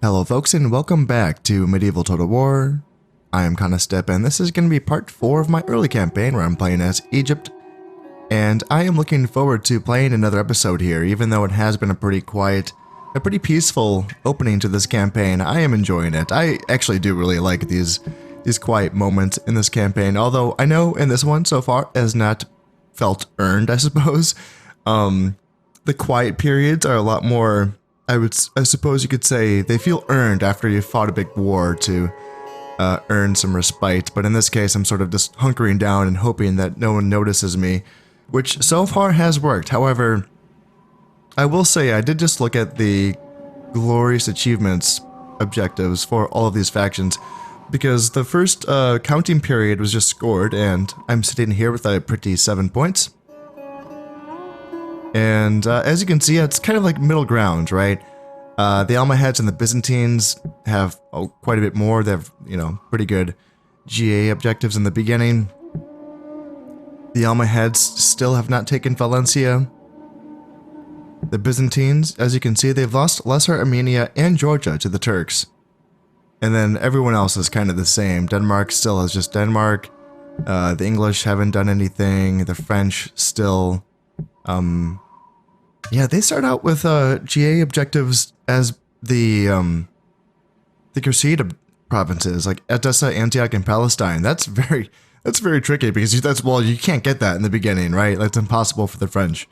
Hello folks and welcome back to Medieval Total War. I am Step and this is going to be part 4 of my early campaign where I'm playing as Egypt. And I am looking forward to playing another episode here, even though it has been a pretty quiet, a pretty peaceful opening to this campaign. I am enjoying it. I actually do really like these quiet moments in this campaign, although I know in this one so far has not felt earned, I suppose. The quiet periods are a lot more, I suppose you could say, they feel earned after you fought a big war to earn some respite. But in this case, I'm sort of just hunkering down and hoping that no one notices me, which so far has worked. However, I will say I did just look at the glorious achievements objectives for all of these factions, because the first counting period was just scored, and I'm sitting here with a pretty 7 points. And as you can see, it's kind of like middle ground, right? The Almohads and the Byzantines have quite a bit more. They have, pretty good GA objectives in the beginning. The Almohads still have not taken Valencia. The Byzantines, as you can see, they've lost Lesser Armenia and Georgia to the Turks. And then everyone else is kind of the same. Denmark still has just Denmark. The English haven't done anything. The French still... yeah, they start out with GA objectives as the Crusade provinces, like Edessa, Antioch, and Palestine. That's very tricky because you can't get that in the beginning, right? It's impossible for the French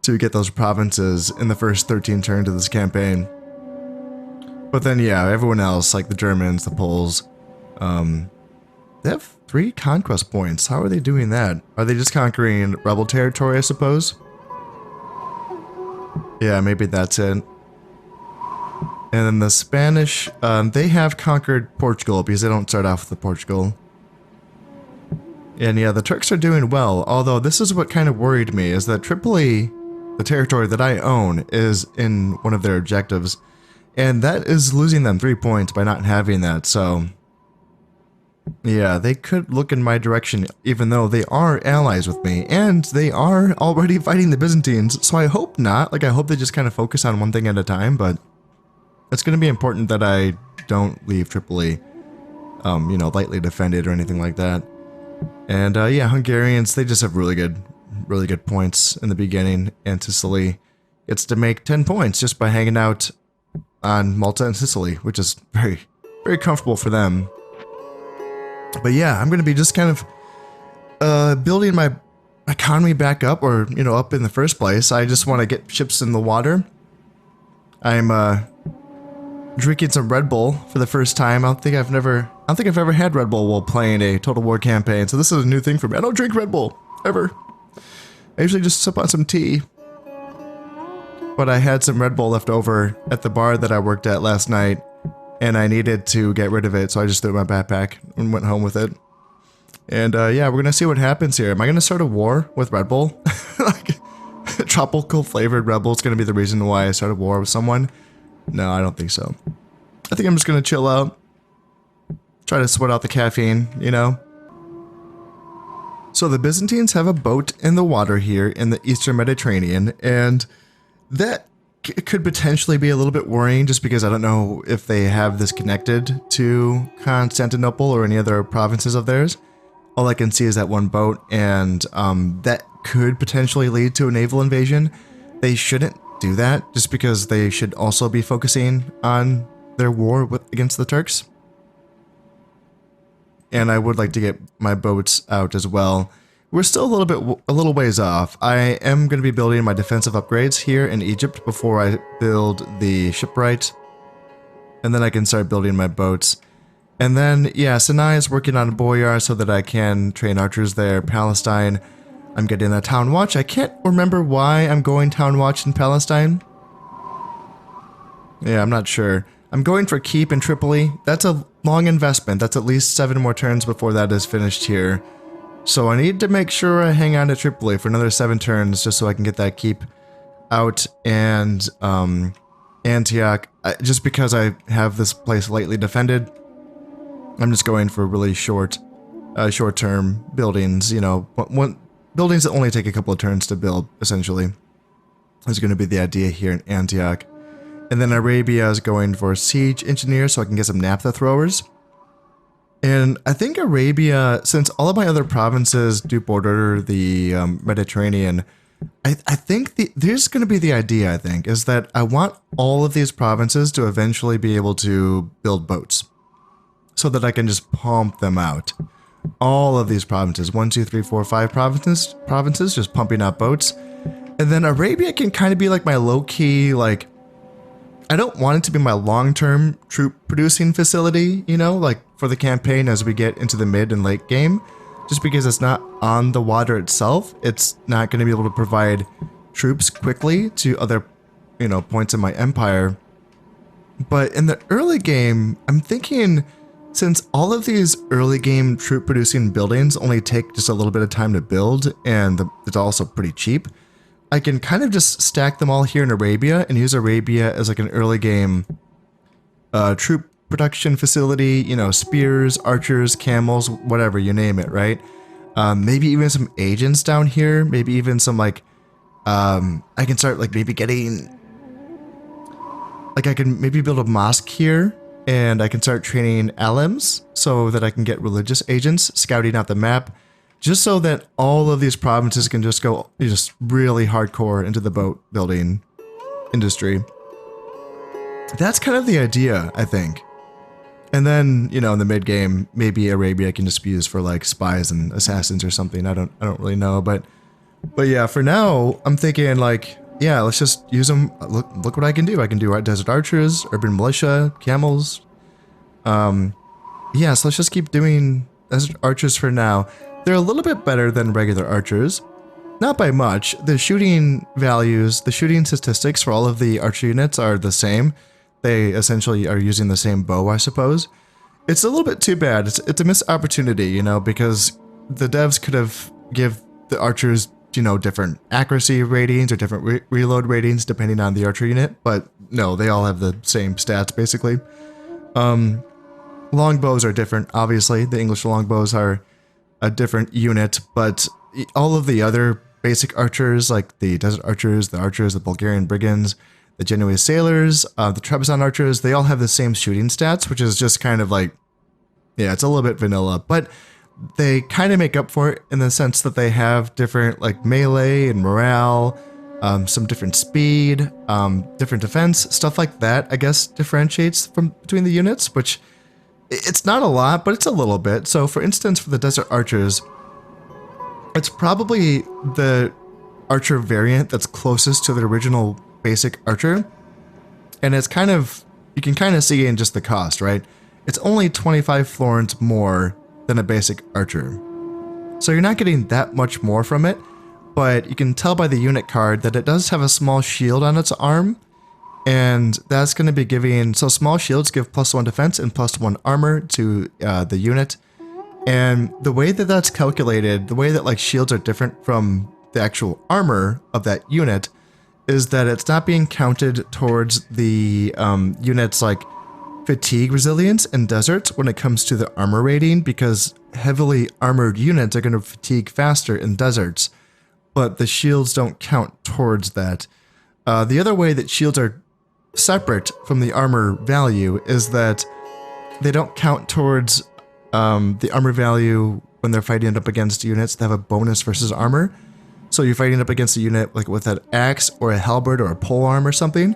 to get those provinces in the first 13 turns of this campaign. But then, yeah, everyone else, like the Germans, the Poles, they have 3 conquest points. How are they doing that? Are they just conquering rebel territory, I suppose? Yeah, maybe that's it. And then the Spanish, they have conquered Portugal because they don't start off with Portugal. And yeah, the Turks are doing well, although this is what kind of worried me, is that Tripoli, the territory that I own, is in one of their objectives. And that is losing them 3 points by not having that, so... yeah, they could look in my direction, even though they are allies with me, and they are already fighting the Byzantines, so I hope not. I hope they just kind of focus on one thing at a time, but it's going to be important that I don't leave Tripoli, lightly defended or anything like that. And, yeah, Hungarians, they just have really good points in the beginning, and Sicily gets to make 10 points just by hanging out on Malta and Sicily, which is very, very comfortable for them. But yeah, I'm going to be just kind of building my economy back up, or, up in the first place. I just want to get ships in the water. I'm drinking some Red Bull for the first time. I don't think I've ever had Red Bull while playing a Total War campaign, so this is a new thing for me. I don't drink Red Bull, ever. I usually just sip on some tea. But I had some Red Bull left over at the bar that I worked at last night, and I needed to get rid of it, so I just threw it in my backpack and went home with it. And yeah, we're gonna see what happens here. Am I gonna start a war with Red Bull? Tropical flavored Red Bull is gonna be the reason why I start a war with someone? No, I don't think so. I think I'm just gonna chill out, try to sweat out the caffeine, So the Byzantines have a boat in the water here in the Eastern Mediterranean, and that could potentially be a little bit worrying, just because I don't know if they have this connected to Constantinople or any other provinces of theirs. All I can see is that one boat, and that could potentially lead to a naval invasion. They shouldn't do that, just because they should also be focusing on their war against the Turks. And I would like to get my boats out as well. We're still a little ways off. I am going to be building my defensive upgrades here in Egypt before I build the shipwright. And then I can start building my boats. And then, yeah, Sinai is working on Boyar so that I can train archers there. Palestine, I'm getting a town watch. I can't remember why I'm going town watch in Palestine. Yeah, I'm not sure. I'm going for keep in Tripoli. That's a long investment. That's at least 7 more turns before that is finished here. So I need to make sure I hang on to Tripoli for another 7 turns just so I can get that keep out. And Antioch, just because I have this place lightly defended, I'm just going for really short-term buildings, buildings that only take a couple of turns to build, essentially, is going to be the idea here in Antioch. And then Arabia is going for siege engineer so I can get some naphtha throwers. And I think Arabia, since all of my other provinces do border the Mediterranean, I think there's going to be the idea, I think, is that I want all of these provinces to eventually be able to build boats so that I can just pump them out. All of these provinces, 1, 2, 3, 4, 5 provinces just pumping out boats. And then Arabia can kind of be like my low-key, like, I don't want it to be my long-term troop producing facility, you know, like for the campaign as we get into the mid and late game. Just because it's not on the water itself, it's not going to be able to provide troops quickly to other, you know, points in my empire. But in the early game, I'm thinking, since all of these early game troop producing buildings only take just a little bit of time to build, and it's also pretty cheap, I can kind of just stack them all here in Arabia and use Arabia as like an early game troop production facility, you know, spears, archers, camels, whatever, you name it, right? Maybe even some agents down here, maybe even some like, I can start like maybe getting, like I can maybe build a mosque here and I can start training alims so that I can get religious agents scouting out the map. Just so that all of these provinces can just go just really hardcore into the boat building industry. That's kind of the idea, I think. And then, you know, in the mid game, maybe Arabia can just be used for like spies and assassins or something. I don't really know, but yeah, for now, I'm thinking like, yeah, let's just use them. Look what I can do. I can do desert archers, urban militia, camels. Yeah, so let's just keep doing desert archers for now. They're a little bit better than regular archers. Not by much. The shooting values, the shooting statistics for all of the archer units are the same. They essentially are using the same bow, I suppose. It's a little bit too bad. It's a missed opportunity, you know, because the devs could have give the archers, you know, different accuracy ratings or different reload ratings depending on the archer unit, but no, they all have the same stats basically. Longbows are different, obviously. The English longbows are a different unit, but all of the other basic archers, like the desert archers, the Bulgarian brigands, the Genoese sailors, the Trebizond archers, they all have the same shooting stats, which is just kind of like, yeah, it's a little bit vanilla, but they kind of make up for it in the sense that they have different like melee and morale, some different speed, different defense, stuff like that, I guess differentiates from between the units, which it's not a lot, but it's a little bit. So for instance, for the desert archers, it's probably the archer variant that's closest to the original basic archer. And it's kind of, you can kind of see in just the cost, right? It's only 25 florins more than a basic archer. So you're not getting that much more from it, but you can tell by the unit card that it does have a small shield on its arm. And that's going to be giving, so small shields give +1 defense and +1 armor to the unit. And the way that that's calculated, the way that like shields are different from the actual armor of that unit, is that it's not being counted towards the unit's like fatigue resilience in deserts when it comes to the armor rating, because heavily armored units are going to fatigue faster in deserts, but the shields don't count towards that. The other way that shields are separate from the armor value is that they don't count towards the armor value when they're fighting up against units that have a bonus versus armor. So you're fighting up against a unit like with an axe or a halberd or a polearm or something.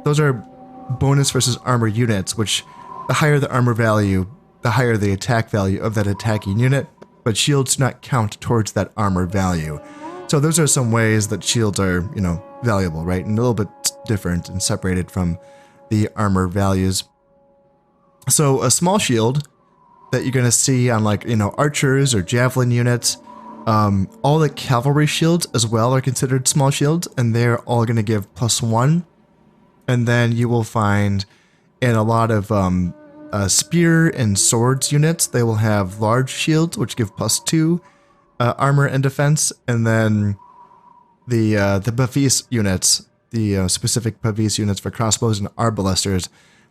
Those are bonus versus armor units, which the higher the armor value, the higher the attack value of that attacking unit, but shields do not count towards that armor value. So those are some ways that shields are, you know, valuable, right? And a little bit different and separated from the armor values. So a small shield that you're going to see on like, you know, archers or javelin units, all the cavalry shields as well are considered small shields, and they're all going to give +1. And then you will find in a lot of spear and swords units, they will have large shields, which give +2 armor and defense. And then the Pavis units, the specific Pavis units for crossbows and arbalesters,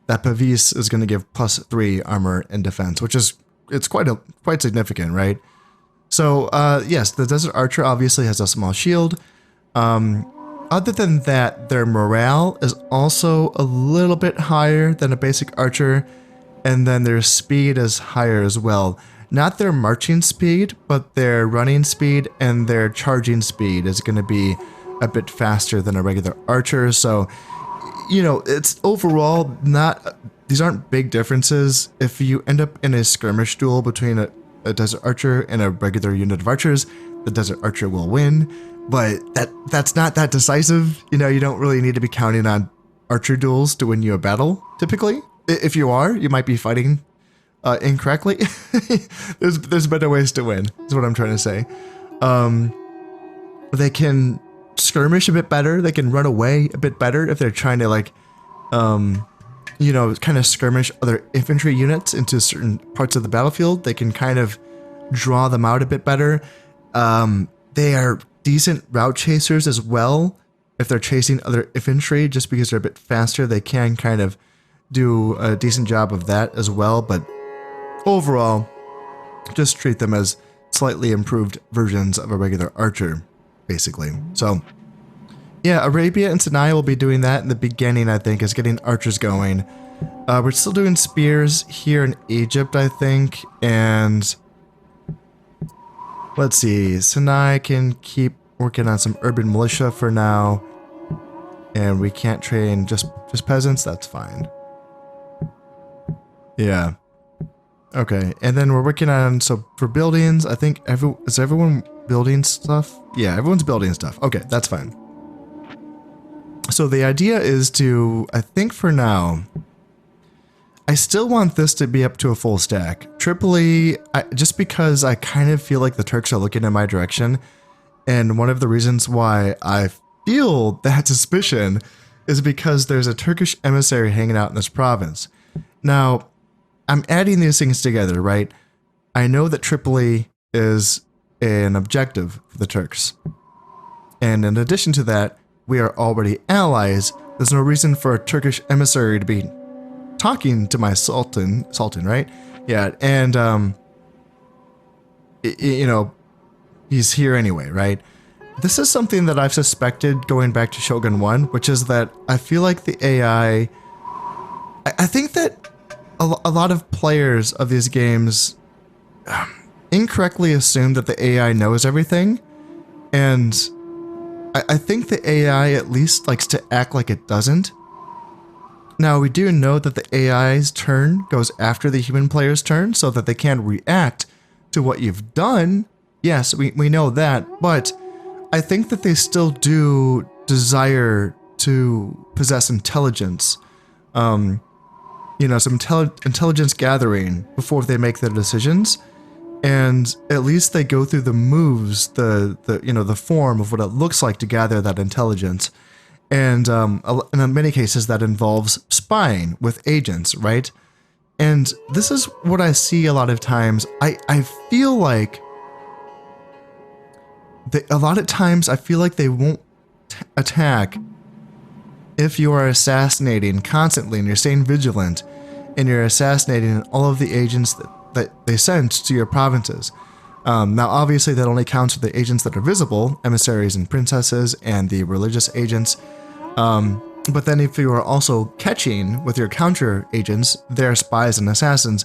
that Pavis is going to give +3 armor and defense, which is, it's quite significant, right? So yes, the Desert Archer obviously has a small shield. other than that, their morale is also a little bit higher than a basic archer, and then their speed is higher as well. Not their marching speed, but their running speed and their charging speed is going to be a bit faster than a regular archer. So, you know, it's overall not, these aren't big differences. If you end up in a skirmish duel between a desert archer and a regular unit of archers, the desert archer will win. But that's not that decisive. You know, you don't really need to be counting on archer duels to win you a battle, typically. If you are, you might be fighting incorrectly. There's better ways to win, is what I'm trying to say. They can skirmish a bit better. They can run away a bit better if they're trying to, like, you know, kind of skirmish other infantry units into certain parts of the battlefield. They can kind of draw them out a bit better. They are decent route chasers as well. If they're chasing other infantry, just because they're a bit faster, they can kind of do a decent job of that as well. But overall, just treat them as slightly improved versions of a regular archer, basically. So yeah, Arabia and Sinai will be doing that in the beginning, I think, is getting archers going. We're still doing spears here in Egypt, I think, and let's see, Sinai can keep working on some urban militia for now, and we can't train just peasants, that's fine. Yeah. Okay, and then we're working on, so for buildings, I think is everyone building stuff? Yeah, everyone's building stuff. Okay, that's fine. So the idea is to, I think for now, I still want this to be up to a full stack. Tripoli, just because I kind of feel like the Turks are looking in my direction, and one of the reasons why I feel that suspicion is because there's a Turkish emissary hanging out in this province. Now, I'm adding these things together, right? I know that Tripoli is an objective for the Turks. And in addition to that, we are already allies. There's no reason for a Turkish emissary to be talking to my Sultan, right? Yeah, and, you know, he's here anyway, right? This is something that I've suspected going back to Shogun 1, which is that I feel like the AI... I think that a lot of players of these games incorrectly assume that the AI knows everything, and I think the AI at least likes to act like it doesn't. Now, we do know that the AI's turn goes after the human player's turn, so that they can react to what you've done. Yes, we know that, but I think that they still do desire to possess intelligence. You know, some intelligence gathering before they make their decisions, and at least they go through the moves, the you know, the form of what it looks like to gather that intelligence. And in many cases, that involves spying with agents, right? And this is what I see a lot of times. I feel like a lot of times I feel like they won't attack if you are assassinating constantly and you're staying vigilant and you're assassinating all of the agents that they sent to your provinces. Now, obviously, that only counts for the agents that are visible, emissaries and princesses, and the religious agents. But then if you are also catching with your counter agents, their spies and assassins,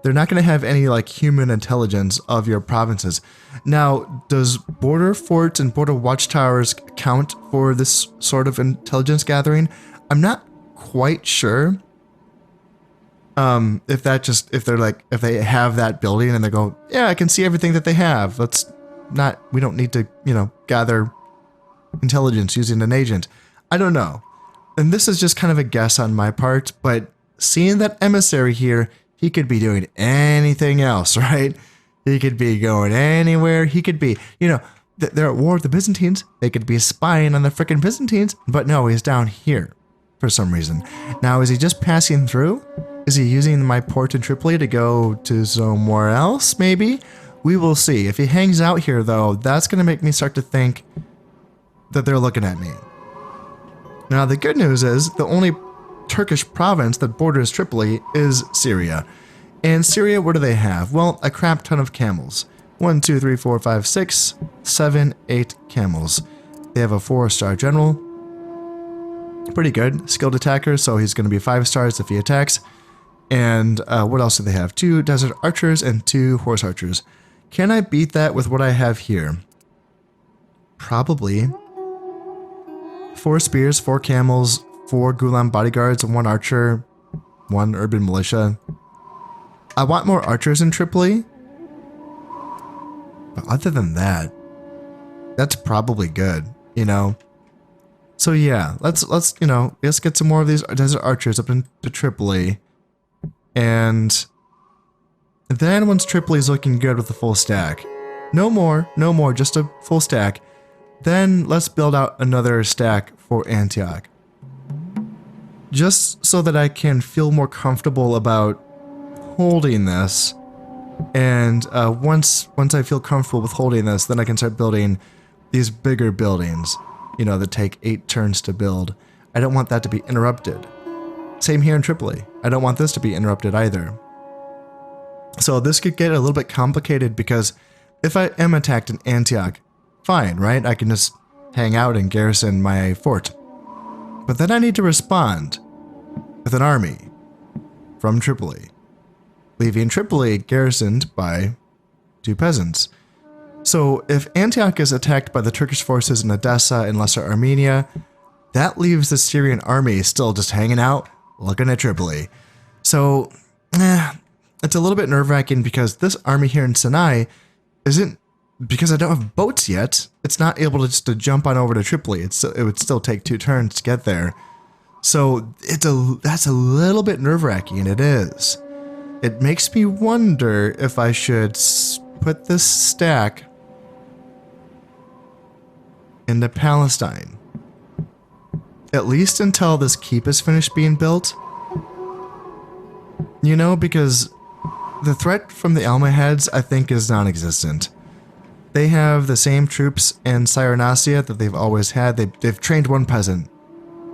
they're not going to have any like human intelligence of your provinces. Now, does border forts and border watchtowers count for this sort of intelligence gathering? I'm not quite sure. If they have that building and they go, yeah, I can see everything that they have. We don't need to, you know, gather intelligence using an agent. I don't know. And this is just kind of a guess on my part, but seeing that emissary here, he could be doing anything else, right? He could be going anywhere. He could be, you know, they're at war with the Byzantines. They could be spying on the frickin' Byzantines, but no, he's down here for some reason. Now, is he just passing through? Is he using my port in Tripoli to go to somewhere else, maybe? We will see. If he hangs out here, though, that's going to make me start to think that they're looking at me. Now, the good news is the only Turkish province that borders Tripoli is Syria. And Syria, what do they have? Well, a crap ton of camels. 1, 2, 3, 4, 5, 6, 7, 8 camels. They have a 4-star general, pretty good. Skilled attacker, so he's going to be 5 stars if he attacks. And what else do they have? 2 desert archers and 2 horse archers. Can I beat that with what I have here? Probably. 4 spears, 4 camels, 4 Gulam bodyguards, and 1 archer, 1 urban militia. I want more archers in Tripoli. But other than that, that's probably good, you know? So yeah, let's get some more of these desert archers up into Tripoli. And then once Tripoli's looking good with a full stack, no more, just a full stack, then let's build out another stack for Antioch. Just so that I can feel more comfortable about holding this. And once I feel comfortable with holding this, then I can start building these bigger buildings, you know, that take 8 turns to build. I don't want that to be interrupted. Same here in Tripoli. I don't want this to be interrupted either. So this could get a little bit complicated because if I am attacked in Antioch, fine, right? I can just hang out and garrison my fort. But then I need to respond with an army from Tripoli, leaving Tripoli garrisoned by 2 peasants. So if Antioch is attacked by the Turkish forces in Edessa and Lesser Armenia, that leaves the Syrian army still just hanging out, looking at Tripoli. So, it's a little bit nerve-wracking because this army here in Sinai isn't, because I don't have boats yet, it's not able to just jump on over to Tripoli. It would still take 2 turns to get there. So that's a little bit nerve-wracking, and it is. It makes me wonder if I should put this stack into Palestine. At least until this keep is finished being built. You know, because the threat from the Almohads, I think, is non-existent. They have the same troops in Cyrenaica that they've always had. They've trained 1 peasant.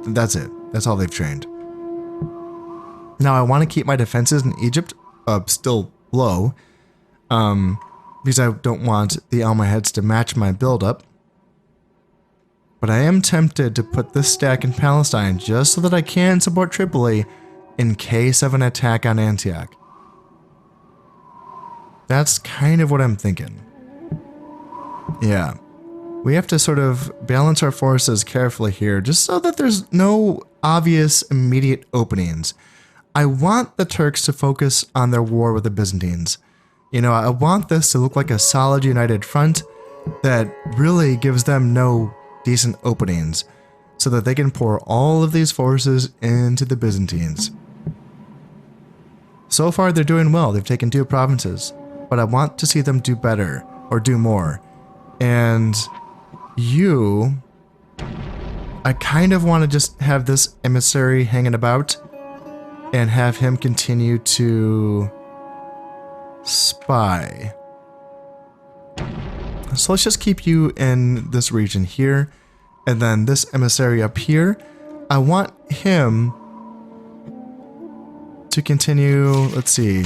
That's it. That's all they've trained. Now, I want to keep my defenses in Egypt still low, because I don't want the Almohads to match my build-up. But I am tempted to put this stack in Palestine just so that I can support Tripoli in case of an attack on Antioch. That's kind of what I'm thinking. Yeah. We have to sort of balance our forces carefully here just so that there's no obvious immediate openings. I want the Turks to focus on their war with the Byzantines. You know, I want this to look like a solid united front that really gives them no decent openings so that they can pour all of these forces into the Byzantines. So far they're doing well. They've taken 2 provinces, but I want to see them do better or do more. And I kind of want to just have this emissary hanging about and have him continue to spy. So let's just keep you in this region here, and then this emissary up here. I want him to continue, let's see.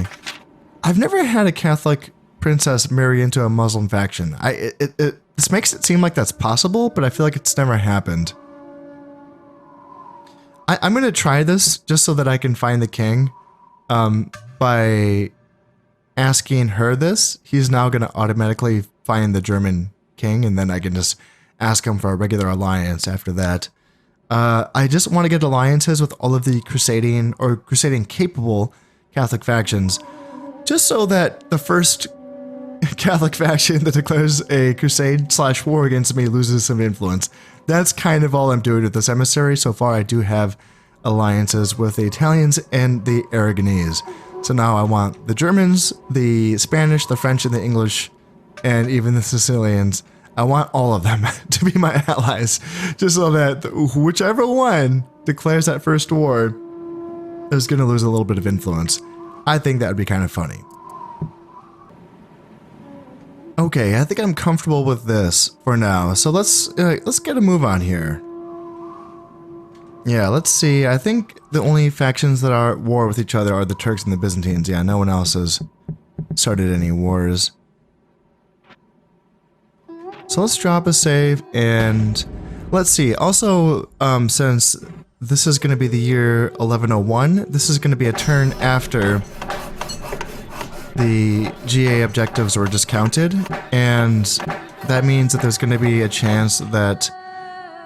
I've never had a Catholic princess marry into a Muslim faction. This makes it seem like that's possible, but I feel like it's never happened. I'm going to try this just so that I can find the king by asking her this. He's now going to automatically find the German king, and then I can just ask him for a regular alliance after that. I just want to get alliances with all of the crusading or crusading capable Catholic factions, just so that the first Catholic faction that declares a crusade/war against me loses some influence. That's kind of all I'm doing with this emissary. So far, I do have alliances with the Italians and the Aragonese. So now I want the Germans, the Spanish, the French, and the English, and even the Sicilians. I want all of them to be my allies, just so that whichever one declares that first war is going to lose a little bit of influence. I think that would be kind of funny. Okay, I think I'm comfortable with this for now. So let's get a move on here. Yeah, let's see. I think the only factions that are at war with each other are the Turks and the Byzantines. Yeah, no one else has started any wars. So let's drop a save and let's see. Also, since this is going to be the year 1101. This is going to be a turn after the GA objectives were discounted, and that means that there's going to be a chance that,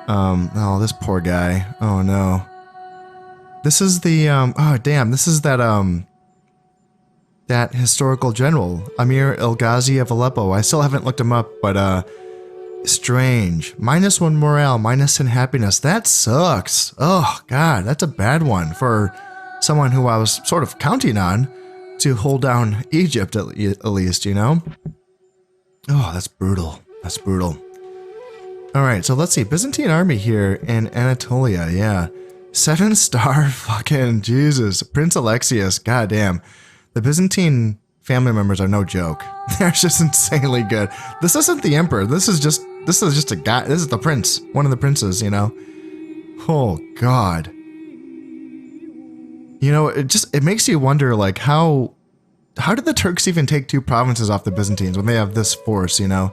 oh, this poor guy. Oh no. This is the, oh damn, this is that, that historical general, Amir El Ghazi of Aleppo. I still haven't looked him up, but, strange. -1 morale, -10 happiness. That sucks. Oh god, that's a bad one for someone who I was sort of counting on to hold down Egypt at least, you know? Oh, that's brutal. That's brutal. Alright, so let's see. Byzantine army here in Anatolia, yeah. 7-star fucking Jesus. Prince Alexius, goddamn. The Byzantine family members are no joke. They're just insanely good. This isn't the emperor. This is just a guy. This is the prince. One of the princes, you know? Oh, God. You know, it makes you wonder, like, how did the Turks even take 2 provinces off the Byzantines when they have this force, you know?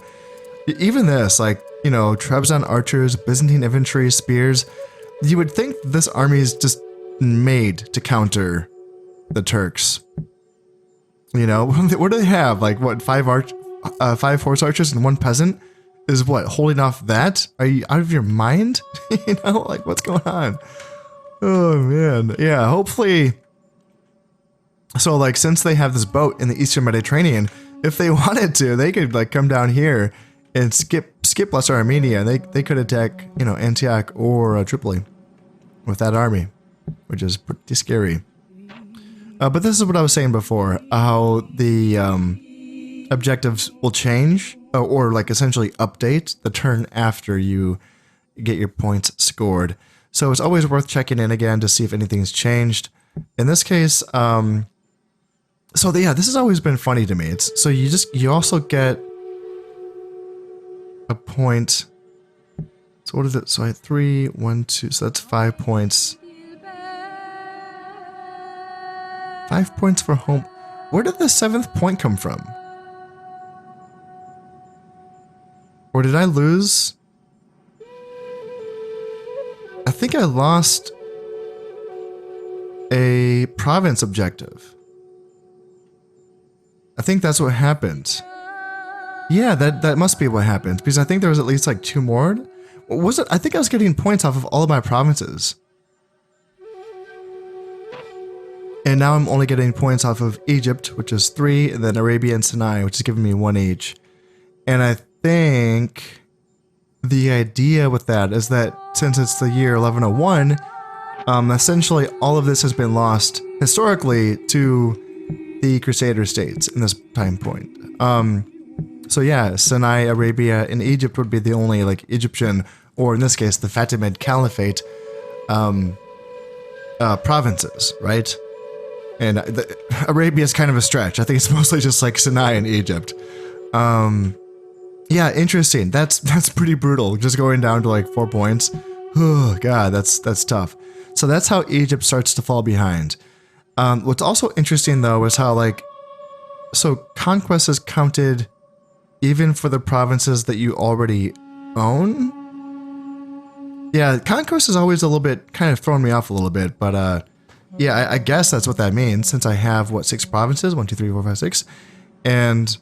Even this, like, you know, Trebizond archers, Byzantine infantry, spears. You would think this army is just made to counter the Turks. You know, what do they have? Like, what, 5 horse archers and 1 peasant? Is what, holding off that? Are you out of your mind? You know, like, what's going on? Oh, man. Yeah, hopefully. So, like, since they have this boat in the Eastern Mediterranean, if they wanted to, they could, like, come down here and skip Lesser Armenia. They could attack, you know, Antioch or Tripoli with that army, which is pretty scary. But this is what I was saying before, how the objectives will change, or like essentially update the turn after you get your points scored. So it's always worth checking in again to see if anything's changed. In this case, so yeah, this has always been funny to me. It's so you also get a point. So what is it? So I had 3, 1, 2. So that's 5 points. 5 points for home. Where did the 7th point come from? Or did I lose? I think I lost a province objective. I think that's what happened. Yeah, that must be what happened, because I think there was at least like 2 more. What was it? I think I was getting points off of all of my provinces. And now I'm only getting points off of Egypt, which is 3, and then Arabia and Sinai, which is giving me 1 each. And I think the idea with that is that since it's the year 1101, essentially all of this has been lost historically to the Crusader states in this time point. So yeah, Sinai, Arabia, and Egypt would be the only like Egyptian, or in this case, the Fatimid Caliphate provinces, right? And Arabia is kind of a stretch. I think it's mostly just like Sinai and Egypt. Yeah, interesting. That's pretty brutal. Just going down to like 4 points. Oh god, that's tough. So that's how Egypt starts to fall behind. What's also interesting though is how like, so conquest is counted even for the provinces that you already own. Yeah, conquest is always a little bit kind of throwing me off a little bit, but yeah, I guess that's what that means, since I have, what, 6 provinces? 1, 2, 3, 4, 5, 6. And,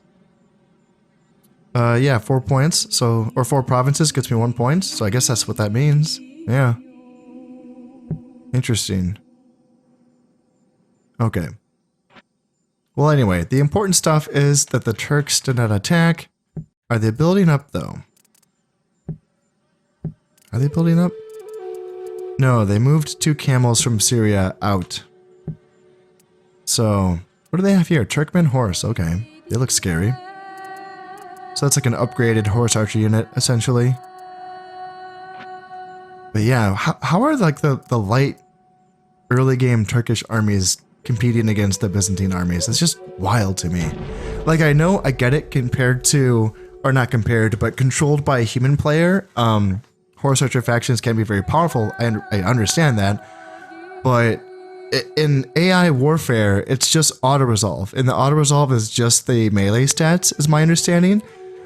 yeah, 4 points. So, or 4 provinces gets me 1 point. So I guess that's what that means. Yeah. Interesting. Okay. Well, anyway, the important stuff is that the Turks did not attack. Are they building up, though? Are they building up? No, they moved 2 camels from Syria out. So, what do they have here? Turkmen horse, okay. They look scary. So that's like an upgraded horse archer unit, essentially. But yeah, how are like the light early game Turkish armies competing against the Byzantine armies? It's just wild to me. Like, I know I get it compared to, or not compared, but controlled by a human player. Horse archer factions can be very powerful, and I understand that, but in AI warfare, it's just auto-resolve, and the auto-resolve is just the melee stats, is my understanding,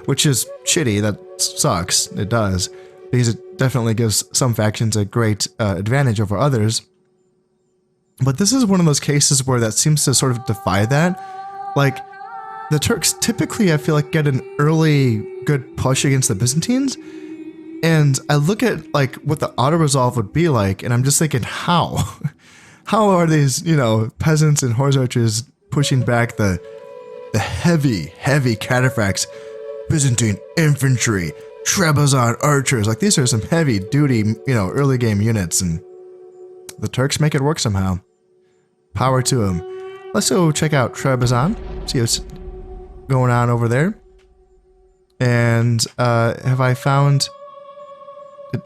which is shitty. That sucks. It does. because it definitely gives some factions a great advantage over others. But this is one of those cases where that seems to sort of defy that. Like, the Turks typically, I feel like, get an early good push against the Byzantines, and I look at like what the auto-resolve would be like, and I'm just thinking, how? How are these, you know, peasants and horse archers pushing back the heavy cataphracts, Byzantine infantry, Trebizond archers? Like, these are some heavy duty, you know, early game units, and the Turks make it work somehow. Power to them. Let's go check out Trebizond, see what's going on over there. And have I found?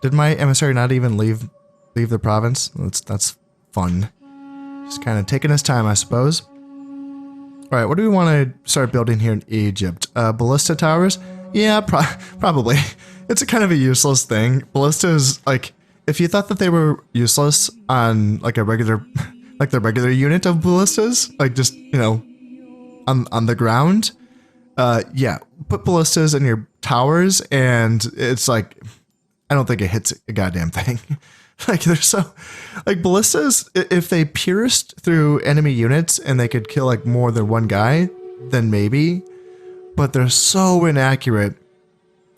Did my emissary not even leave the province? That's fun. Just kind of taking his time, I suppose. All right, what do we want to start building here in Egypt? Ballista towers? Yeah, probably. It's a kind of a useless thing. Ballistas, like, if you thought that they were useless on like a regular, like the regular unit of ballistas, like just, you know, on the ground, yeah, put ballistas in your towers, and it's like, I don't think it hits a goddamn thing. Like, they're so, like, ballistas, if they pierced through enemy units and they could kill like more than one guy, then maybe, but they're so inaccurate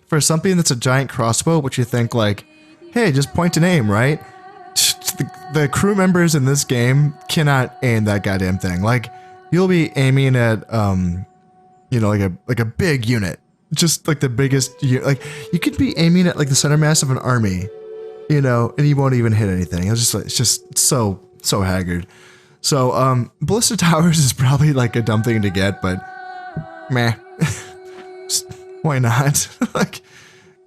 for something that's a giant crossbow, which you think like, hey, just point and aim, right? The crew members in this game cannot aim that goddamn thing. Like, you'll be aiming at, you know, like a big unit, just like the biggest, like, you could be aiming at like the center mass of an army, you know, and you won't even hit anything. It's just so haggard. So, ballista towers is probably like a dumb thing to get, but meh, just, why not? Like,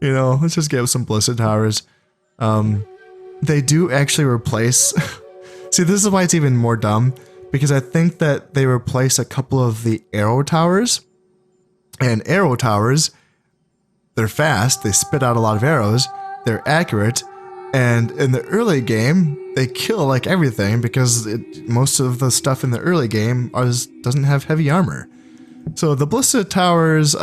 you know, let's just get some ballista towers. They do actually replace, see, this is why it's even more dumb, because I think that they replace a couple of the arrow towers, and arrow towers, they're fast, they spit out a lot of arrows, they're accurate, and in the early game, they kill like everything because most of the stuff in the early game doesn't have heavy armor. So the ballista towers,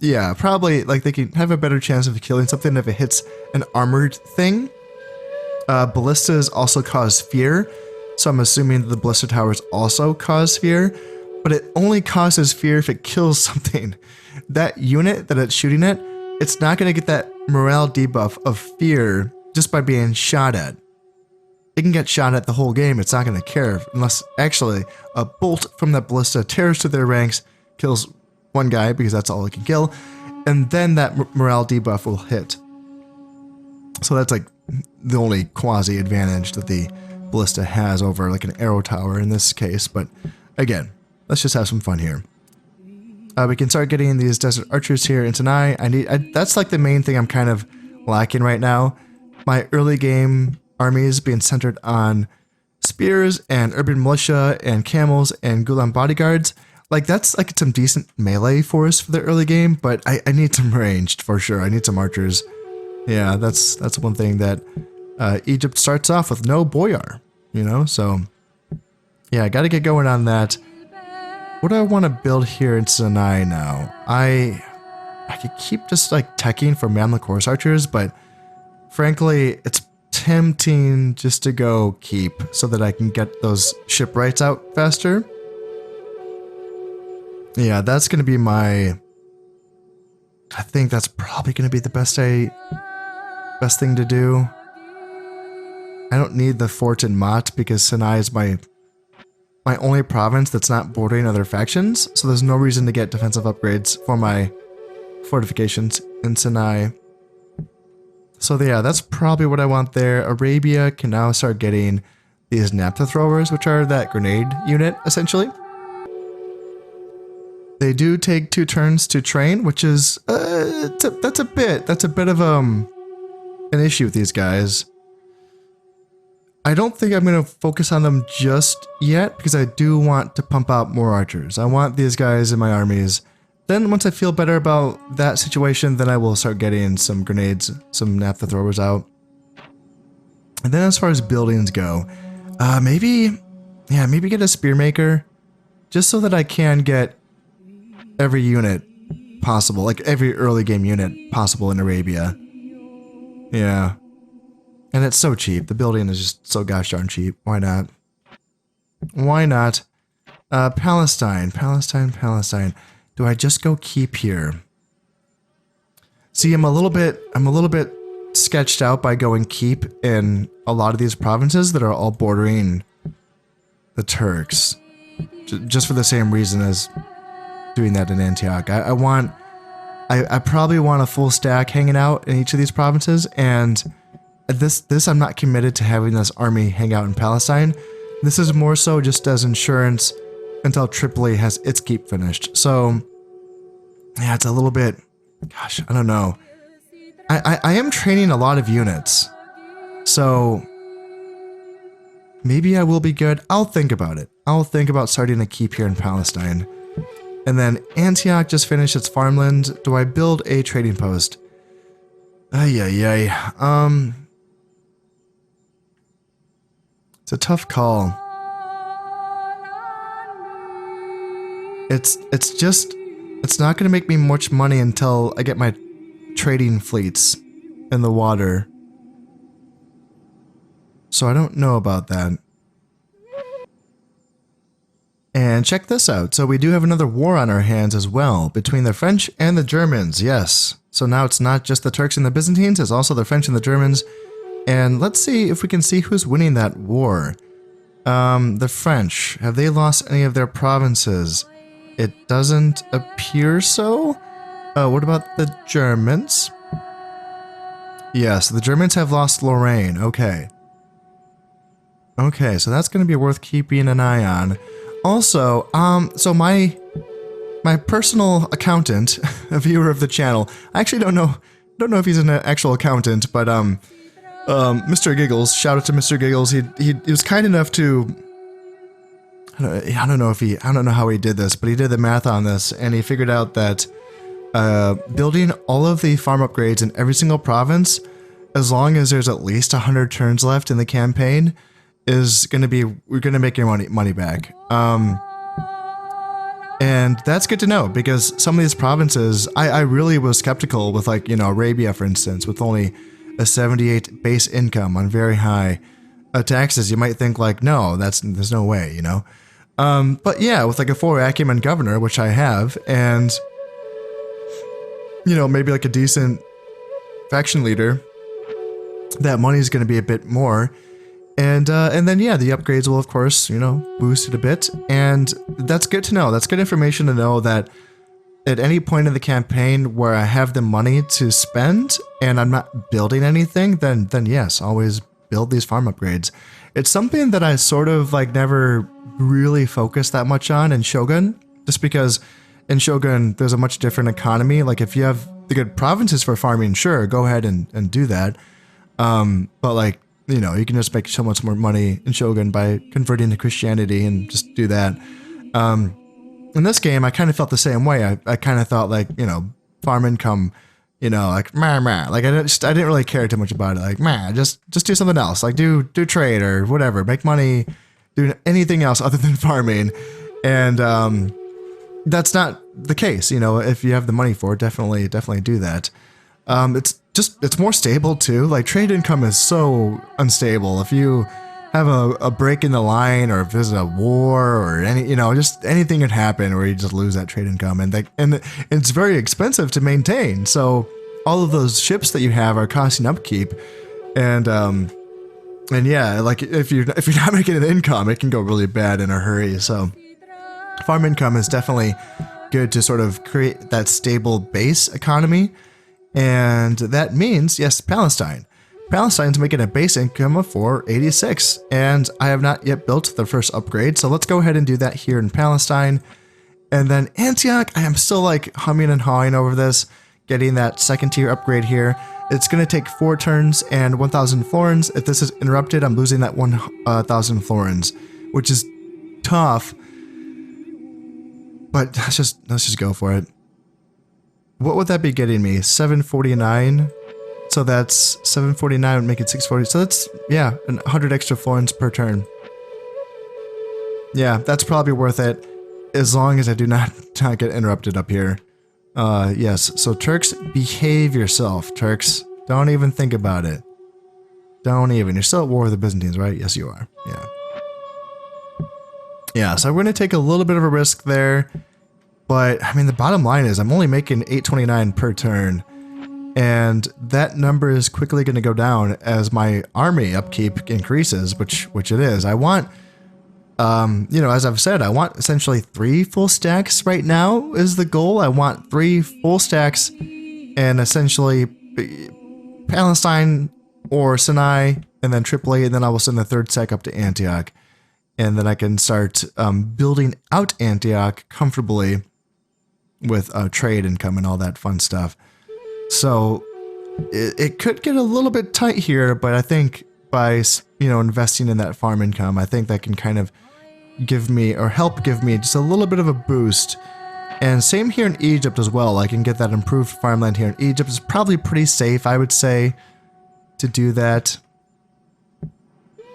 yeah, probably like they can have a better chance of killing something if it hits an armored thing. Ballistas also cause fear, so I'm assuming that the ballista towers also cause fear, but it only causes fear if it kills something. That unit that it's shooting at, it's not going to get that morale debuff of fear just by being shot at. It can get shot at the whole game, it's not going to care, unless actually a bolt from that ballista tears to their ranks, kills one guy because that's all it can kill, and then that morale debuff will hit. So that's like the only quasi advantage that the ballista has over like an arrow tower in this case, but again, let's just have some fun here. We can start getting these desert archers here in Sinai. That's like the main thing I'm kind of lacking right now. My early game armies being centered on spears and urban militia and camels and Gulam bodyguards. Like, that's like some decent melee force for the early game, but I need some ranged for sure. I need some archers. Yeah, that's one thing that Egypt starts off with no boyar, you know? So, yeah, I got to get going on that. What do I want to build here in Sinai now? I could keep just like teching for Mamluk horse archers, but frankly, it's tempting just to go keep so that I can get those shipwrights out faster. Yeah, that's going to be my... I think that's probably going to be the best thing to do. I don't need the fort in Mat because Sinai is my only province that's not bordering other factions, so there's no reason to get defensive upgrades for my fortifications in Sinai. So yeah, that's probably what I want there. Arabia can now start getting these naphtha throwers, which are that grenade unit, essentially. They do take 2 turns to train, which is, that's a bit of an issue with these guys. I don't think I'm going to focus on them just yet, because I do want to pump out more archers. I want these guys in my armies. Then once I feel better about that situation, then I will start getting some grenades, some naphtha throwers out. And then as far as buildings go, maybe get a spear maker, just so that I can get every unit possible, like every early game unit possible in Arabia. Yeah. And it's so cheap. The building is just so gosh darn cheap. Why not? Why not? Palestine. Do I just go keep here? See, I'm a little bit sketched out by going keep in a lot of these provinces that are all bordering the Turks. Just for the same reason as doing that in Antioch. I probably want a full stack hanging out in each of these provinces, and this I'm not committed to having this army hang out in Palestine. This is more so just as insurance until Tripoli has its keep finished. So, yeah, it's a little bit, gosh, I don't know. I am training a lot of units, so maybe I will be good. I'll think about it. I'll think about starting a keep here in Palestine. And then Antioch just finished its farmland. Do I build a trading post? Ay. It's a tough call. It's not going to make me much money until I get my trading fleets in the water. So I don't know about that. And check this out. So we do have another war on our hands as well, between the French and the Germans, yes. So now it's not just the Turks and the Byzantines, it's also the French and the Germans. And let's see if we can see who's winning that war. The French, have they lost any of their provinces? It doesn't appear so. What about the Germans? Yes, the Germans have lost Lorraine, okay. Okay, so that's going to be worth keeping an eye on. Also, so my personal accountant, a viewer of the channel, I actually don't know if he's an actual accountant, but Mr. Giggles, shout out to Mr. Giggles. He was kind enough to, I don't know how he did this, but he did the math on this, and he figured out that building all of the farm upgrades in every single province, as long as there's at least 100 turns left in the campaign, is going to be, we're going to make your money back. And that's good to know, because some of these provinces, I really was skeptical with, like, you know, Arabia, for instance, with only a 78 base income on very high taxes. You might think like, no, there's no way, you know. But yeah, with like a 4 acumen governor, which I have, and, you know, maybe like a decent faction leader, that money is going to be a bit more. And then, yeah, the upgrades will, of course, you know, boost it a bit. And that's good to know. That's good information to know that at any point in the campaign where I have the money to spend and I'm not building anything, then yes, always build these farm upgrades. It's something that I sort of like never really focused that much on in Shogun, just because in Shogun, there's a much different economy. Like if you have the good provinces for farming, sure, go ahead and do that. But like, you know, you can just make so much more money in Shogun by converting to Christianity and just do that. In this game, I kind of felt the same way. I kind of thought like, you know, farm income, you know, like, like I didn't really care too much about it. Like, just do something else. Like do trade or whatever, make money, do anything else other than farming. And, that's not the case. You know, if you have the money for it, definitely do that. It's more stable too. Like trade income is so unstable. If you have a break in the line or visit a war or any, you know, just anything could happen where you just lose that trade income, and it's very expensive to maintain. So all of those ships that you have are costing upkeep, and yeah, like if you're not making an income, it can go really bad in a hurry. So farm income is definitely good to sort of create that stable base economy. And that means, yes, Palestine. Palestine's making a base income of 486, and I have not yet built the first upgrade, so let's go ahead and do that here in Palestine. And then Antioch, I am still like humming and hawing over this, getting that second tier upgrade here. It's going to take 4 turns and 1,000 florins. If this is interrupted, I'm losing that 1,000 florins, which is tough. But let's just go for it. What would that be getting me? 749. So that's 749 would make it 640. So that's, yeah, 100 extra florins per turn. Yeah, that's probably worth it, as long as I do not get interrupted up here. Yes, so Turks, behave yourself, Turks. Don't even think about it. Don't even. You're still at war with the Byzantines, right? Yes, you are. Yeah. Yeah, so we're going to take a little bit of a risk there. But, I mean, the bottom line is I'm only making 829 per turn. And that number is quickly going to go down as my army upkeep increases, which it is. I want, you know, as I've said, I want essentially 3 full stacks right now is the goal. I want 3 full stacks and essentially Palestine or Sinai and then Tripoli, and then I will send the 3rd stack up to Antioch. And then I can start building out Antioch comfortably with trade income and all that fun stuff. So it could get a little bit tight here, but I think by, you know, investing in that farm income, I think that can kind of give me or help give me just a little bit of a boost. And same here in Egypt as well. I can get that improved farmland here in Egypt. It's probably pretty safe, I would say, to do that.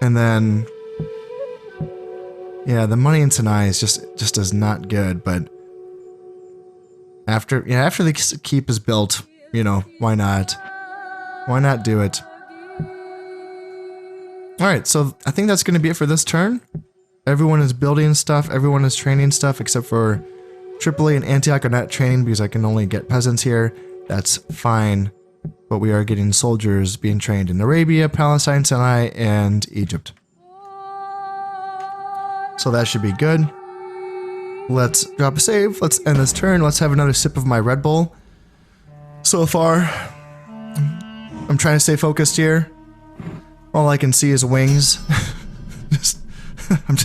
And then, yeah, the money in Sinai is just is not good, but after the keep is built, you know, why not? Why not do it? Alright, so I think that's going to be it for this turn. Everyone is building stuff, everyone is training stuff, except for Tripoli and Antioch are not training because I can only get peasants here. That's fine. But we are getting soldiers being trained in Arabia, Palestine, Sinai, and Egypt. So that should be good. Let's drop a save. Let's end this turn. Let's have another sip of my Red Bull. So far, I'm trying to stay focused here. All I can see is wings. I'm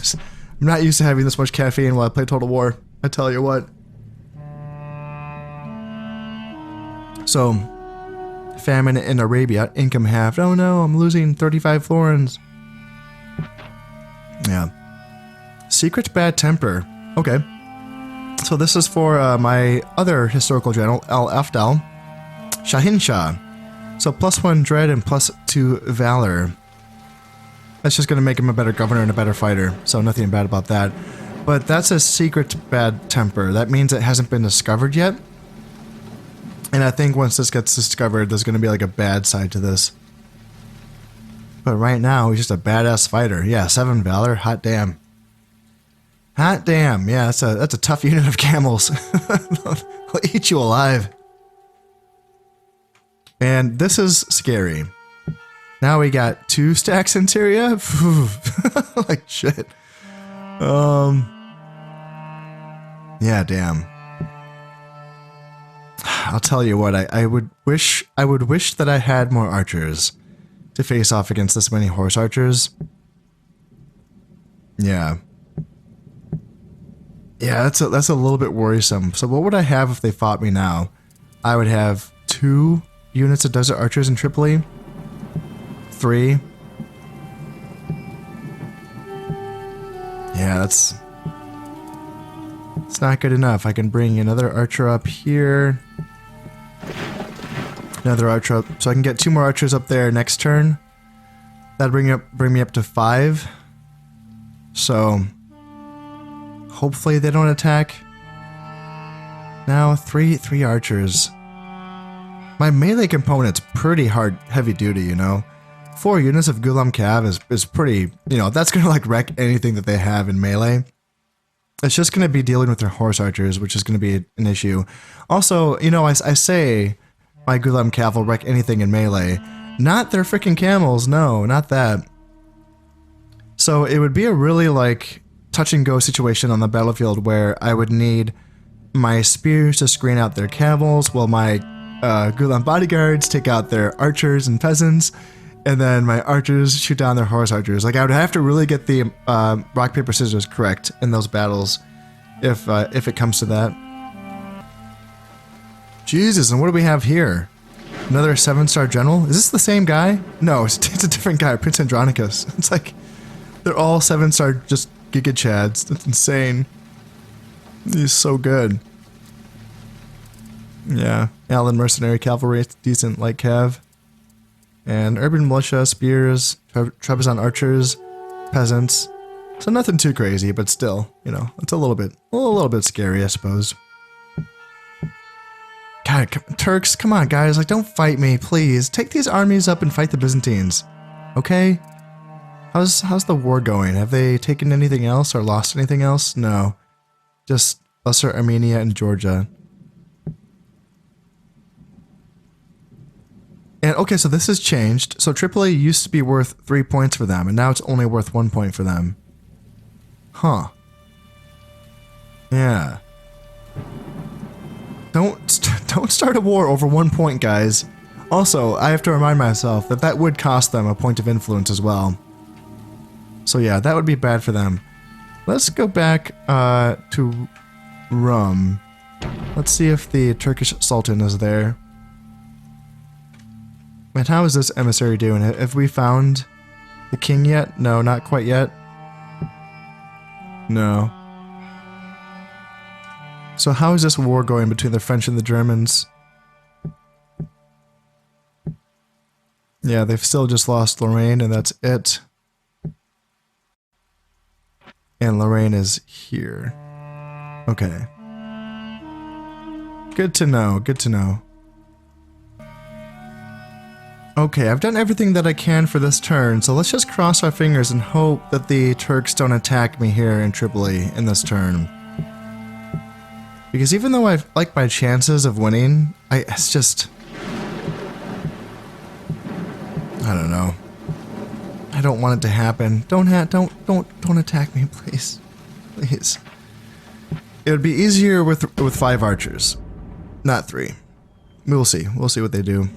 not used to having this much caffeine while I play Total War. I tell you what. So, famine in Arabia, income halved. Oh no, I'm losing 35 florins. Yeah. Secret bad temper. Okay. So this is for my other historical general, Al-Afdal. Shahin Shah. So +1 dread and +2 valor. That's just going to make him a better governor and a better fighter. So nothing bad about that. But that's a secret bad temper. That means it hasn't been discovered yet. And I think once this gets discovered, there's going to be like a bad side to this. But right now, he's just a badass fighter. Yeah, 7 valor. Hot damn. Hot damn. Yeah, that's a tough unit of camels. They'll eat you alive. And this is scary. Now we got 2 stacks in Syria. Like shit. Yeah, damn. I'll tell you what, I would wish that I had more archers to face off against this many horse archers. Yeah. Yeah, that's a little bit worrisome. So what would I have if they fought me now? I would have 2 units of desert archers in Tripoli. 3. Yeah, it's not good enough. I can bring another archer up here. Another archer up, so I can get 2 more archers up there next turn. That'll bring me up to 5. So hopefully they don't attack. Now 3 archers. My melee component's pretty heavy duty, you know. 4 units of Ghulam Cav is pretty, you know, that's gonna like wreck anything that they have in melee. It's just gonna be dealing with their horse archers, which is gonna be an issue. Also, you know, I say my Ghulam Cav will wreck anything in melee. Not their freaking camels, no, not that. So it would be a really like touch and go situation on the battlefield where I would need my spears to screen out their camels while my Ghulam bodyguards take out their archers and peasants, and then my archers shoot down their horse archers. Like I would have to really get the rock paper scissors correct in those battles, if it comes to that. Jesus, and what do we have here? Another 7-star general? Is this the same guy? No, it's a different guy, Prince Andronicus. It's like they're all 7-star just Giga Chads. That's insane. He's so good. Yeah, Allen Mercenary Cavalry, decent light cav. And Urban Militia, Spears, Trebizond Archers, Peasants. So nothing too crazy, but still, you know, it's a little bit scary, I suppose. God God, Turks, come on, guys. Like, don't fight me, please. Take these armies up and fight the Byzantines. Okay? How's the war going? Have they taken anything else or lost anything else? No. Just Lesser Armenia and Georgia. And okay, so this has changed. So Tripoli used to be worth 3 points for them, and now it's only worth 1 point for them. Huh. Yeah. Don't start a war over 1 point, guys. Also, I have to remind myself that that would cost them a point of influence as well. So yeah, that would be bad for them. Let's go back to Rum. Let's see if the Turkish Sultan is there. And how is this emissary doing? Have we found the king yet? No, not quite yet. No. So how is this war going between the French and the Germans? Yeah, they've still just lost Lorraine, and that's it. And Lorraine is here. Okay. Good to know, good to know. Okay, I've done everything that I can for this turn, so let's just cross our fingers and hope that the Turks don't attack me here in Tripoli in this turn. Because even though I like my chances of winning, it's just... I don't know. I don't want it to happen. Don't attack me, please. Please. It would be easier with 5 archers, not 3. We'll see. We'll see what they do.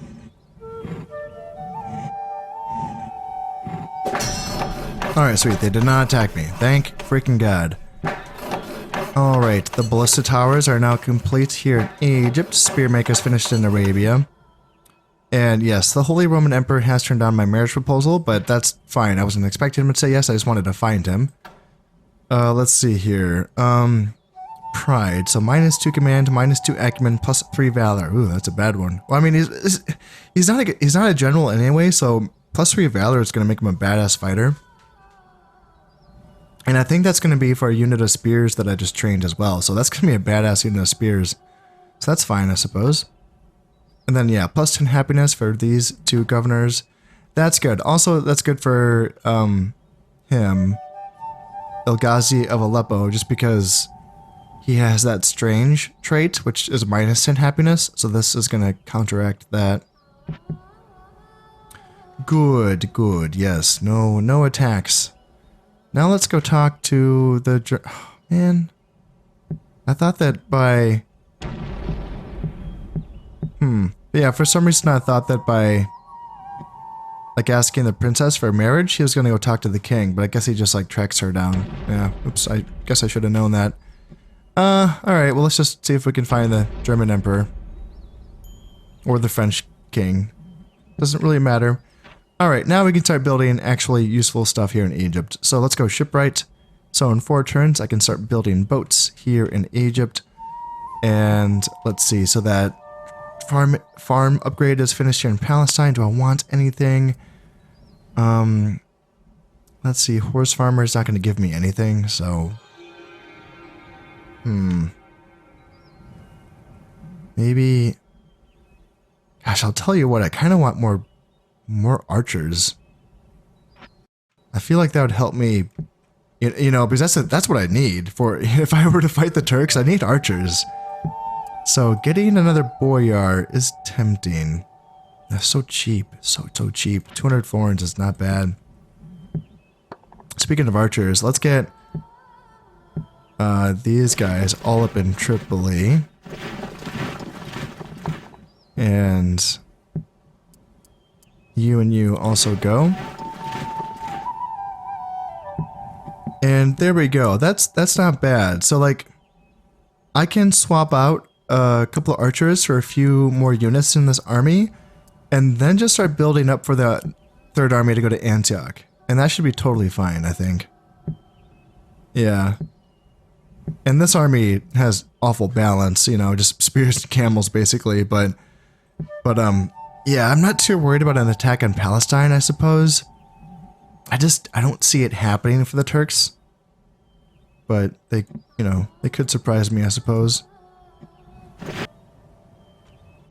Alright, sweet. They did not attack me. Thank freaking God. Alright, the ballista towers are now complete here in Egypt. Spearmakers finished in Arabia. And yes, the Holy Roman Emperor has turned down my marriage proposal, but that's fine. I wasn't expecting him to say yes, I just wanted to find him. Let's see here. Pride. So -2 command, -2 acumen, +3 valor. Ooh, that's a bad one. Well, I mean, he's not a general anyway, so +3 valor is going to make him a badass fighter. And I think that's going to be for a unit of spears that I just trained as well. So that's going to be a badass unit of spears. So that's fine, I suppose. And then, yeah, +10 happiness for these 2 governors. That's good. Also, that's good for him, El Ghazi of Aleppo, just because he has that strange trait, which is -10 happiness. So this is going to counteract that. Good, good. Yes, no attacks. Now let's go talk to the... Oh, man. I thought that by... Yeah, for some reason I thought that by... like asking the princess for marriage, he was going to go talk to the king. But I guess he just like tracks her down. Yeah, oops, I guess I should have known that. Alright, well let's just see if we can find the German emperor. Or the French king. Doesn't really matter. Alright, now we can start building actually useful stuff here in Egypt. So let's go shipwright. So in 4 turns, I can start building boats here in Egypt. And let's see, so that farm upgrade is finished here in Palestine. Do I want anything? Let's see, horse farmer is not going to give me anything, so... Maybe... Gosh, I'll tell you what, I kind of want more archers. I feel like that would help me, you know, because that's what I need for if I were to fight the Turks. I need archers. So getting another boyar is tempting. They're so cheap, so cheap. 200 florins is not bad. Speaking of archers, let's get these guys all up in Tripoli. And you and you also go. And there we go. That's not bad. So like I can swap out a couple of archers for a few more units in this army and then just start building up for the 3rd army to go to Antioch. And that should be totally fine, I think. Yeah. And this army has awful balance, you know, just spears and camels basically, but yeah, I'm not too worried about an attack on Palestine, I suppose. I don't see it happening for the Turks. But they, you know, they could surprise me, I suppose.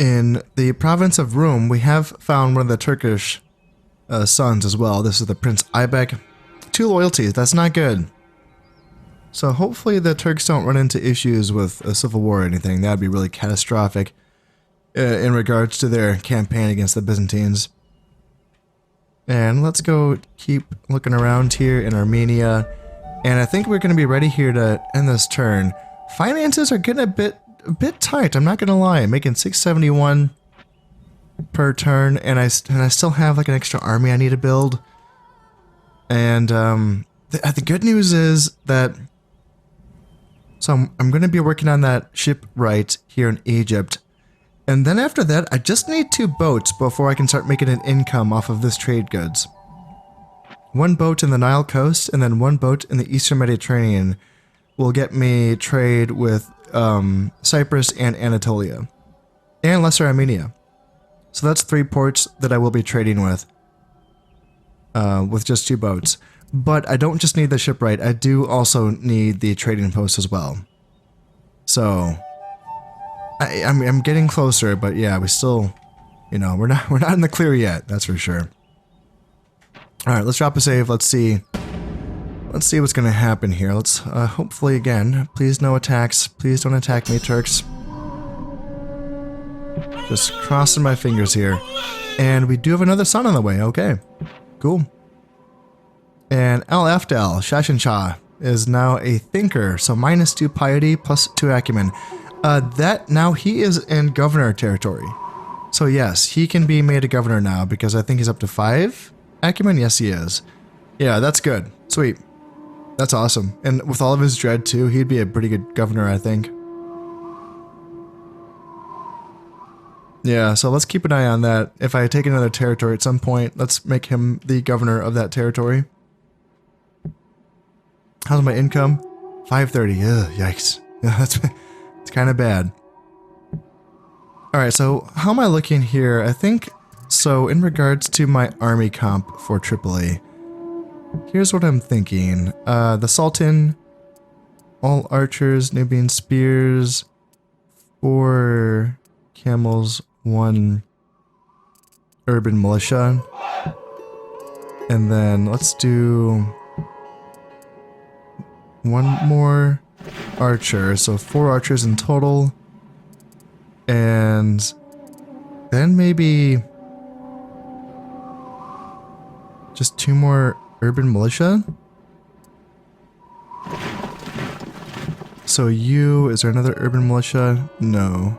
in the province of Rum, we have found one of the Turkish sons as well. This is the Prince Aybek. 2 loyalties, that's not good. So hopefully the Turks don't run into issues with a civil war or anything. That would be really catastrophic in regards to their campaign against the Byzantines. And let's go keep looking around here in Armenia. And I think we're going to be ready here to end this turn. Finances are getting a bit tight, I'm not going to lie. I'm making 671 per turn, and I still have like an extra army I need to build. And the good news is that I'm going to be working on that shipwright here in Egypt. And then after that, I just need 2 boats before I can start making an income off of this trade goods. 1 boat in the Nile coast, and then 1 boat in the Eastern Mediterranean will get me trade with Cyprus and Anatolia. And Lesser Armenia. So that's 3 ports that I will be trading with just 2 boats. But I don't just need the shipwright, I do also need the trading post as well. So I'm getting closer, but yeah, we still, you know, we're not in the clear yet, that's for sure. All right, let's drop a save. Let's see what's gonna happen here. Let's hopefully again, please no attacks. Please don't attack me, Turks. Just crossing my fingers here. And we do have another son on the way. Okay, cool. And Al Afdal Shashansha is now a thinker, so -2 piety plus 2 acumen. Now he is in governor territory. So yes, he can be made a governor now because I think he's up to 5 acumen. Yes, he is. Yeah, that's good. Sweet. That's awesome. And with all of his dread too, he'd be a pretty good governor, I think. Yeah, so let's keep an eye on that. If I take another territory at some point, let's make him the governor of that territory. How's my income? 530. Ugh, yikes. It's kind of bad. Alright, so how am I looking here? I think, so in regards to my army comp for Tripoli, here's what I'm thinking. The Sultan, all archers, Nubian spears, 4 camels, 1 urban militia. And then let's do 1 more archer, so 4 archers in total. And then maybe just 2 more urban militia. So is there another urban militia? No.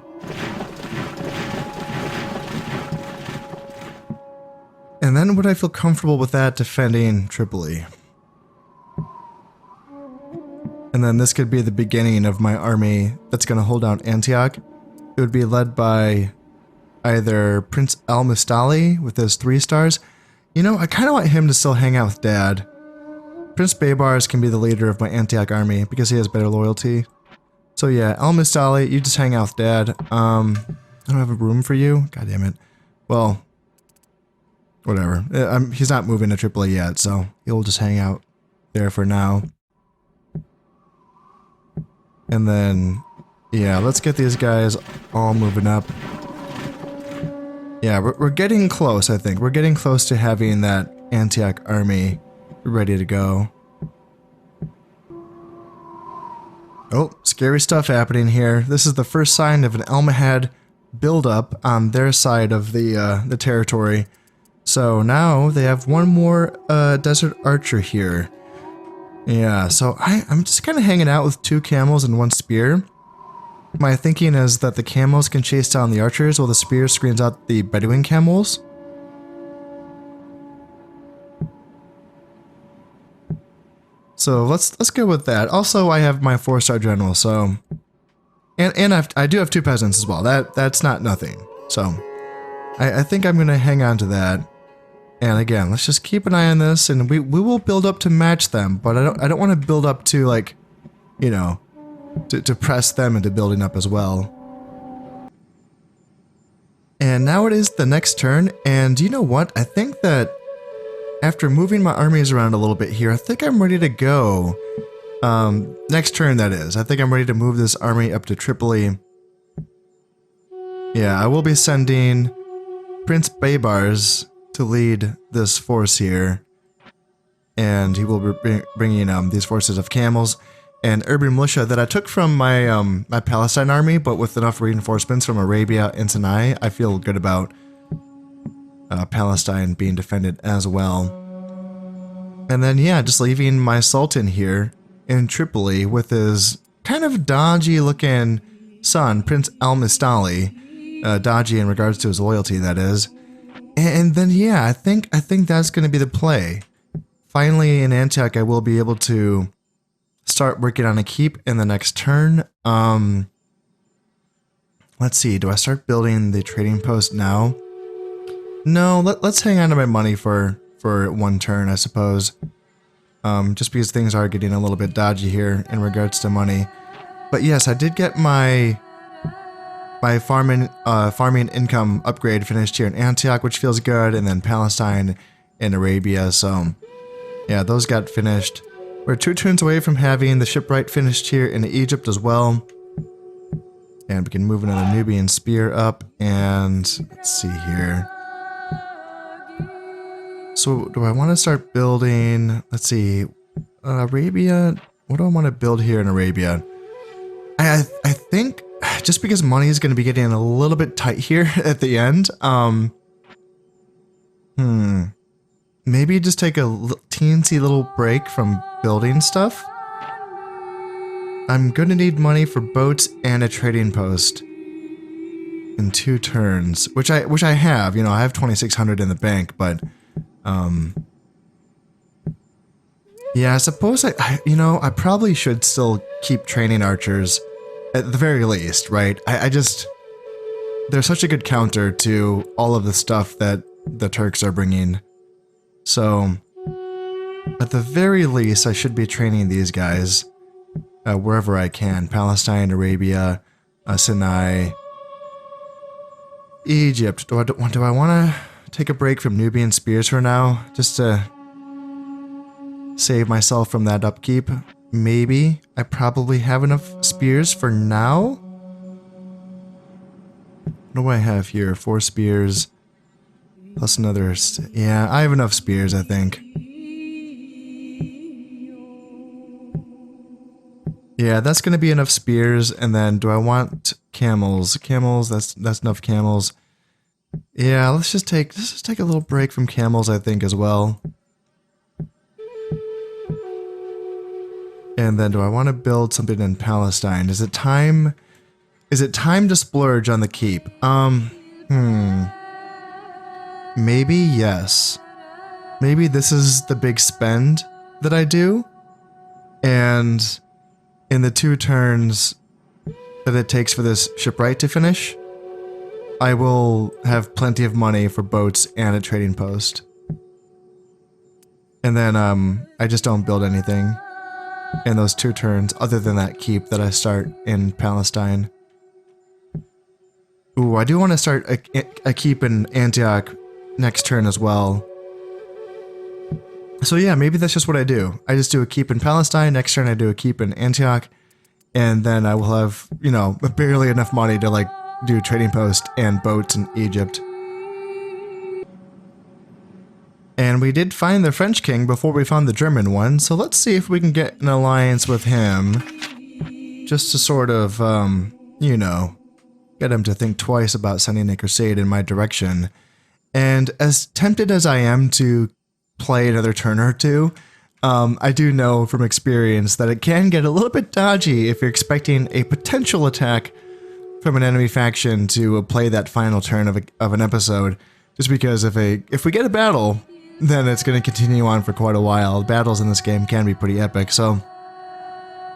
And then would I feel comfortable with that defending Tripoli? And then this could be the beginning of my army that's going to hold down Antioch. It would be led by either Prince Al-Mustali with his 3 stars. You know, I kind of want him to still hang out with Dad. Prince Baybars can be the leader of my Antioch army because he has better loyalty. So yeah, Al-Mustali, you just hang out with Dad. I don't have a room for you. God damn it. Well, whatever. He's not moving to Tripoli yet, so he'll just hang out there for now. And then, yeah, let's get these guys all moving up. Yeah, we're getting close, I think. We're getting close to having that Antioch army ready to go. Oh, scary stuff happening here. This is the first sign of an Almohad buildup on their side of the territory. So now they have 1 more desert archer here. Yeah, so I'm just kind of hanging out with 2 camels and 1 spear. My thinking is that the camels can chase down the archers while the spear screens out the Bedouin camels. So let's go with that. Also, I have my 4-star general, so and I do have 2 peasants as well. That's not nothing. So I think I'm gonna hang on to that. And again, let's just keep an eye on this, and we will build up to match them, but I don't want to build up to, like, you know, to press them into building up as well. And now it is the next turn, and you know what? I think that after moving my armies around a little bit here, I think I'm ready to go. Next turn, that is. I think I'm ready to move this army up to Tripoli. Yeah, I will be sending Prince Baybars to lead this force here. And he will be bringing these forces of camels and urban militia that I took from my my Palestine army, but with enough reinforcements from Arabia and Sinai, I feel good about Palestine being defended as well. And then, yeah, just leaving my Sultan here in Tripoli with his kind of dodgy looking son, Prince Al-Mistali. Dodgy in regards to his loyalty, that is. And then, yeah, I think that's going to be the play. Finally, in Antioch, I will be able to start working on a keep in the next turn. Let's see, do I start building the trading post now? No, let's hang on to my money for one turn, I suppose. Just because things are getting a little bit dodgy here in regards to money. But yes, I did get my farming income upgrade finished here in Antioch, which feels good, and then Palestine and Arabia, so yeah, those got finished. We're 2 turns away from having the shipwright finished here in Egypt as well. And we can move another Nubian spear up, and let's see here. So do I want to start building, let's see, Arabia, what do I want to build here in Arabia? I think just because money is going to be getting a little bit tight here at the end, maybe just take a teensy little break from building stuff. I'm going to need money for boats and a trading post in 2 turns, which I have, you know, I have 2,600 in the bank, but yeah, I suppose I probably should still keep training archers at the very least, right? I just, they're such a good counter to all of the stuff that the Turks are bringing. So, at the very least, I should be training these guys wherever I can. Palestine, Arabia, Sinai, Egypt. Do I want to take a break from Nubian spears for now, just to save myself from that upkeep? Maybe. I probably have enough spears for now. What do I have here? 4 spears. Plus another... yeah, I have enough spears, I think. Yeah, that's going to be enough spears. And then, do I want camels? Camels, that's enough camels. Yeah, let's just take a little break from camels, I think, as well. And then, do I want to build something in Palestine? Is it time to splurge on the keep? Maybe yes. Maybe this is the big spend that I do. And in the 2 turns that it takes for this shipwright to finish, I will have plenty of money for boats and a trading post. And then I just don't build anything in those 2 turns other than that keep that I start in Palestine. Ooh, I do want to start a keep in Antioch next turn as well. So yeah, maybe that's just what I do. I just do a keep in Palestine, next turn I do a keep in Antioch, and then I will have, you know, barely enough money to like do trading post and boats in Egypt. And we did find the French king before we found the German one, so let's see if we can get an alliance with him. Just to sort of, you know, get him to think twice about sending a crusade in my direction. And as tempted as I am to play another turn or 2, I do know from experience that it can get a little bit dodgy if you're expecting a potential attack from an enemy faction to play that final turn of an episode. Just because if we get a battle, then it's going to continue on for quite a while. Battles in this game can be pretty epic, so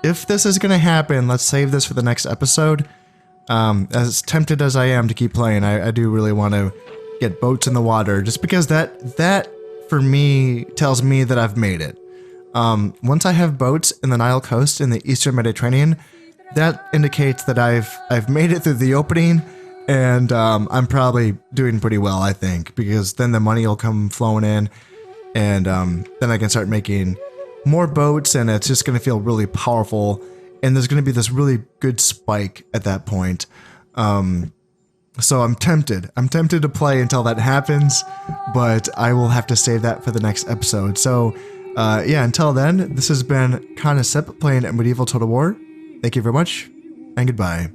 if this is going to happen, let's save this for the next episode. As tempted as I am to keep playing, I do really want to get boats in the water, just because that for me tells me that I've made it. Once I have boats in the Nile coast in the Eastern Mediterranean, that indicates that I've made it through the opening, and I'm probably doing pretty well, I think, because then the money will come flowing in, and then I can start making more boats, and it's just going to feel really powerful, and there's going to be this really good spike at that point. So I'm tempted. I'm tempted to play until that happens, but I will have to save that for the next episode. So, yeah, until then, this has been Concept playing Medieval Total War. Thank you very much, and goodbye.